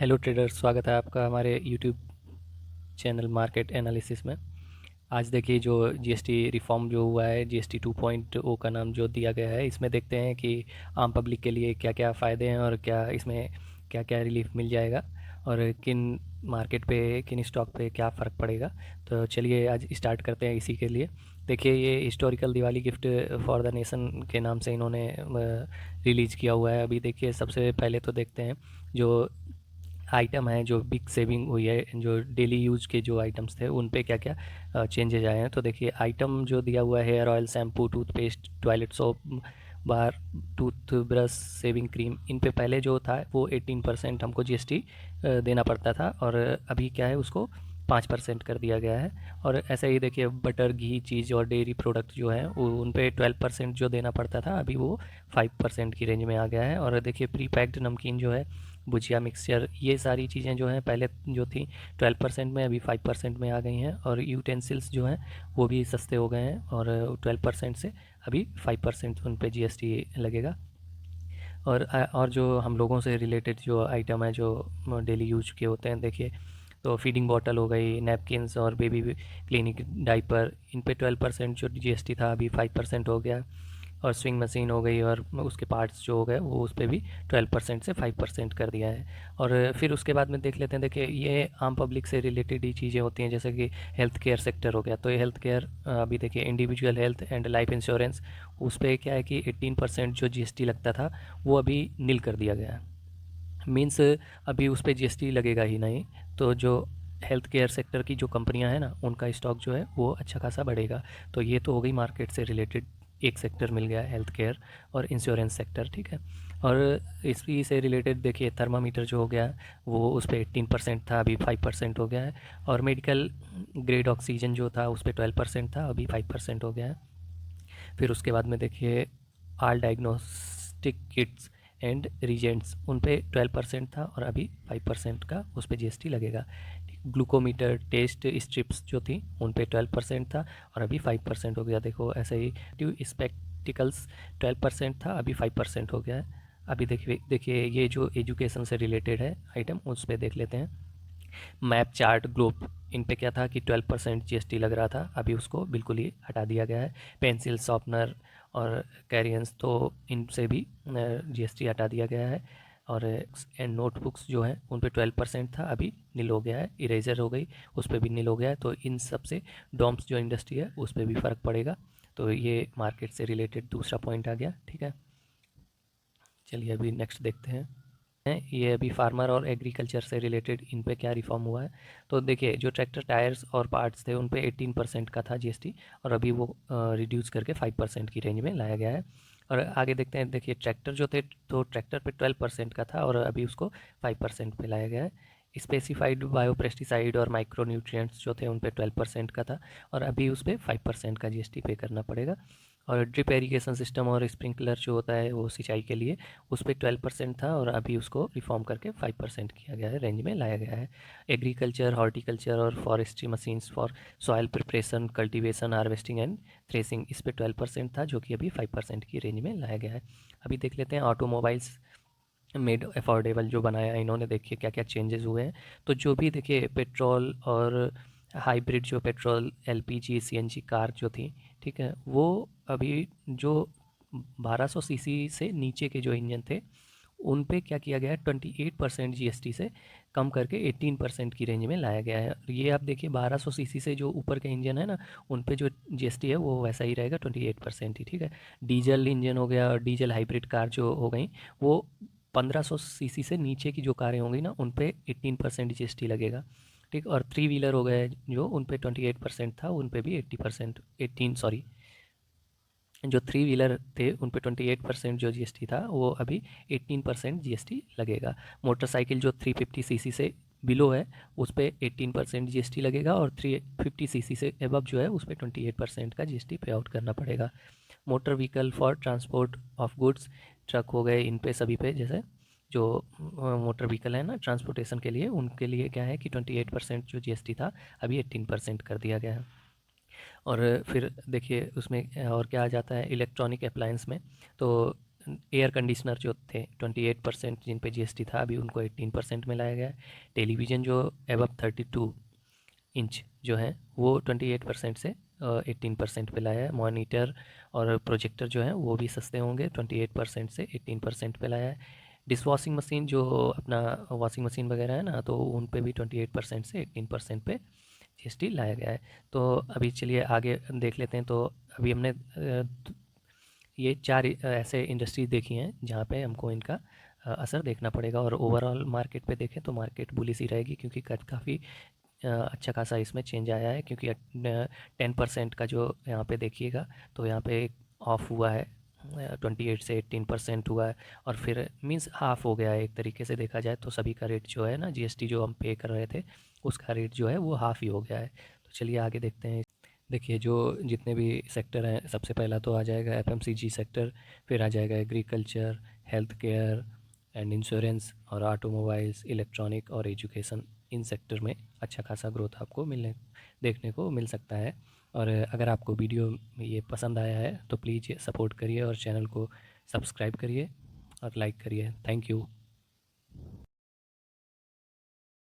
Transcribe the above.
Hello traders, स्वागत है आपका हमारे यूट्यूब चैनल मार्केट एनालिसिस में। आज देखिए जो जीएसटी रिफॉर्म जो हुआ है, जीएसटी 2.0 का नाम जो दिया गया है, इसमें देखते हैं कि आम पब्लिक के लिए क्या क्या फ़ायदे हैं और क्या इसमें क्या क्या रिलीफ मिल जाएगा और किन मार्केट पे, किन स्टॉक पे क्या फ़र्क पड़ेगा। तो चलिए आज स्टार्ट करते हैं इसी के लिए। देखिए ये historical Diwali gift for the nation के नाम से इन्होंने रिलीज़ किया हुआ है। अभी देखिए सबसे पहले तो देखते हैं जो आइटम है, जो बिग सेविंग हुई है, जो डेली यूज के जो आइटम्स थे उन पे क्या क्या चेंजेज आए हैं। तो देखिए आइटम जो दिया हुआ है, hair oil, shampoo, toothpaste, toilet soap, bar, tooth brush, shaving cream, इन पे पहले जो था वो 18% हमको जीएसटी देना पड़ता था और अभी क्या है उसको 5% कर दिया गया है। और ऐसे ही देखिए बटर, घी, चीज़ और डेयरी प्रोडक्ट जो हैं उन पे 12% जो देना पड़ता था, अभी वो 5% की रेंज में आ गया है। और देखिए प्री पैक्ड नमकीन जो है, भुजिया, मिक्सचर, ये सारी चीज़ें जो हैं पहले जो थी 12% में, अभी 5% में आ गई हैं। और यूटेंसिल्स जो हैं वो भी सस्ते हो गए हैं और 12% से अभी 5% उन पे जीएसटी लगेगा। और जो हम लोगों से रिलेटेड जो आइटम है, जो डेली यूज के होते हैं, देखिए तो फीडिंग बॉटल हो गई, नैपकिन्स और बेबी क्लिनिक डाइपर, इन पे 12% जो जीएसटी था अभी 5% हो गया। और स्विंग मशीन हो गई और उसके पार्ट्स जो हो गए वो उस पे भी 12% से 5% कर दिया है। और फिर उसके बाद में देख लेते हैं, देखिए ये आम पब्लिक से रिलेटेड ही चीज़ें होती हैं, जैसे कि हेल्थ केयर सेक्टर हो गया। तो ये हेल्थ केयर अभी देखिए individual health and life insurance, उस पर क्या है कि 18% जो जीएसटी लगता था वो अभी नील कर दिया गया है। मीन्स अभी उस पर जीएसटी लगेगा ही नहीं। तो जो हेल्थ केयर सेक्टर की जो कंपनियां हैं ना, उनका स्टॉक जो है वो अच्छा खासा बढ़ेगा। तो ये तो हो गई मार्केट से रिलेटेड, एक सेक्टर मिल गया हेल्थ केयर और इंश्योरेंस सेक्टर, ठीक है। और इसी से रिलेटेड देखिए थर्मामीटर जो हो गया वो उस पर 18% था, अभी 5% हो गया है। और मेडिकल ग्रेड ऑक्सीजन जो था उस पर 12% था, अभी 5% हो गया है। फिर उसके बाद में देखिए आल डायग्नोस्टिक किट्स एंड रीजेंट्स, उन पे 12% था और अभी 5% का उस पर जीएसटी लगेगा। ग्लूकोमीटर, टेस्ट स्ट्रिप्स जो थी उन पे 12% था और अभी 5% हो गया। देखो ऐसे ही ट्यू स्पेक्टिकल्स 12% था, अभी 5% हो गया है। अभी देखिए देखिए ये जो एजुकेशन से रिलेटेड है आइटम, उस पर देख लेते हैं। मैप, चार्ट, ग्लोब, इन पे क्या था कि 12% जीएसटी लग रहा था, अभी उसको बिल्कुल ही हटा दिया गया है। पेंसिल, शॉर्पनर और कैरियंस, तो इनसे भी जीएसटी हटा दिया गया है। और एंड नोटबुक्स जो हैं उन पे 12% था, अभी नील हो गया है। इरेजर हो गई, उस पर भी नील हो गया है। तो इन सब से डॉम्स जो इंडस्ट्री है उस पर भी फ़र्क पड़ेगा। तो ये मार्केट से रिलेटेड दूसरा पॉइंट आ गया, ठीक है। चलिए अभी नेक्स्ट देखते हैं। ये अभी फार्मर और एग्रीकल्चर से रिलेटेड इन पे क्या रिफॉर्म हुआ है। तो देखिए जो ट्रैक्टर टायर्स और पार्ट्स थे उन पे 18% का था जीएसटी और अभी वो रिड्यूस करके 5% की रेंज में लाया गया है। और आगे देखते हैं, देखिए ट्रैक्टर जो थे तो ट्रैक्टर पे 12% का था और अभी उसको 5% पे लाया गया है। स्पेसिफाइड बायोपेस्टिसाइड और माइक्रो न्यूट्रिएंट्स जो थे उन पे 12% का था और अभी उस पर 5% का जीएसटी पे करना पड़ेगा। और ड्रिप एरीगेशन सिस्टम और स्प्रिंकलर जो होता है वो सिंचाई के लिए, उस पर 12% था और अभी उसको रिफॉर्म करके 5% किया गया है, रेंज में लाया गया है। एग्रीकल्चर, हॉर्टिकल्चर और forestry machines for soil preparation, cultivation, harvesting and threshing, इस पर 12% था जो कि अभी 5% की रेंज में लाया गया है। अभी देख लेते हैं ऑटोमोबाइल्स मेड अफोर्डेबल जो बनाया है इन्होंने, देखिए क्या क्या चेंजेस हुए हैं। तो जो भी देखिए पेट्रोल और हाइब्रिड, जो पेट्रोल, एलपीजी, सीएनजी कार जो थी, ठीक है, वो अभी जो 1200 सीसी से नीचे के जो इंजन थे उन पे क्या किया गया है, 28% जीएसटी से कम करके 18% की रेंज में लाया गया है। ये आप देखिए 1200 सीसी से जो ऊपर के इंजन है ना, उन पे जो जीएसटी है वो वैसा ही रहेगा, 28% ही, ठीक है। डीजल इंजन हो गया और डीजल हाइब्रिड कार जो हो गई, वो 1500 सीसी से नीचे की जो कारें होंगी ना उन पे 18% जीएसटी लगेगा, ठीक। और थ्री व्हीलर हो गए जो उन पे 28% था, उन पे भी 80%, 18 सॉरी, जो थ्री व्हीलर थे उन पे 28% जो जीएसटी था वो अभी 18% जीएसटी लगेगा। मोटरसाइकिल जो 350 सीसी से बिलो है उस पर 18% जीएसटी लगेगा और 350 सीसी से एबव जो है उस पर 28% का जीएसटी पे आउट करना पड़ेगा। Motor vehicle for transport of goods, truck हो गए, इन पे सभी पे, जैसे जो मोटर व्हीकल है ना ट्रांसपोर्टेशन के लिए, उनके लिए क्या है कि 28% जो जीएसटी था अभी 18% कर दिया गया है। और फिर देखिए उसमें और क्या आ जाता है इलेक्ट्रॉनिक अप्लायंस में। तो एयर कंडीशनर जो थे 28% जिन पे जीएसटी था, अभी उनको 18% में लाया गया है। टेलीविज़न जो एबव 32 इंच जो है वो 28% से 18% पे लाया है। मॉनिटर और प्रोजेक्टर जो है वो भी सस्ते होंगे, 28% से 18% पे लाया है। डिश वॉशिंग मशीन जो अपना वॉशिंग मशीन वगैरह है ना, तो उन पे भी 28% से 18% पे जीएसटी लाया गया है। तो अभी चलिए आगे देख लेते हैं। तो अभी हमने ये 4 ऐसे इंडस्ट्रीज देखी हैं जहाँ पे हमको इनका असर देखना पड़ेगा। और ओवरऑल मार्केट पे देखें तो मार्केट बुलिश ही रहेगी, क्योंकि काफ़ी अच्छा खासा इसमें चेंज आया है। क्योंकि 10% का जो यहाँ पे देखिएगा, तो यहाँ पे ऑफ हुआ है, 28 से 18% हुआ है, और फिर मीन्स हाफ हो गया है एक तरीके से देखा जाए तो। सभी का रेट जो है ना, जीएसटी जो हम पे कर रहे थे उसका रेट जो है वो हाफ ही हो गया है। तो चलिए आगे देखते हैं। देखिए जो जितने भी सेक्टर हैं, सबसे पहला तो आ जाएगा एफएमसीजी सेक्टर, फिर आ जाएगा agriculture, health care and insurance, और ऑटोमोबाइल्स, इलेक्ट्रॉनिक और एजुकेशन। इन सेक्टर में अच्छा खासा ग्रोथ आपको देखने को मिल सकता है। और अगर आपको वीडियो ये पसंद आया है तो प्लीज़ सपोर्ट करिए और चैनल को सब्सक्राइब करिए और लाइक करिए। Thank you.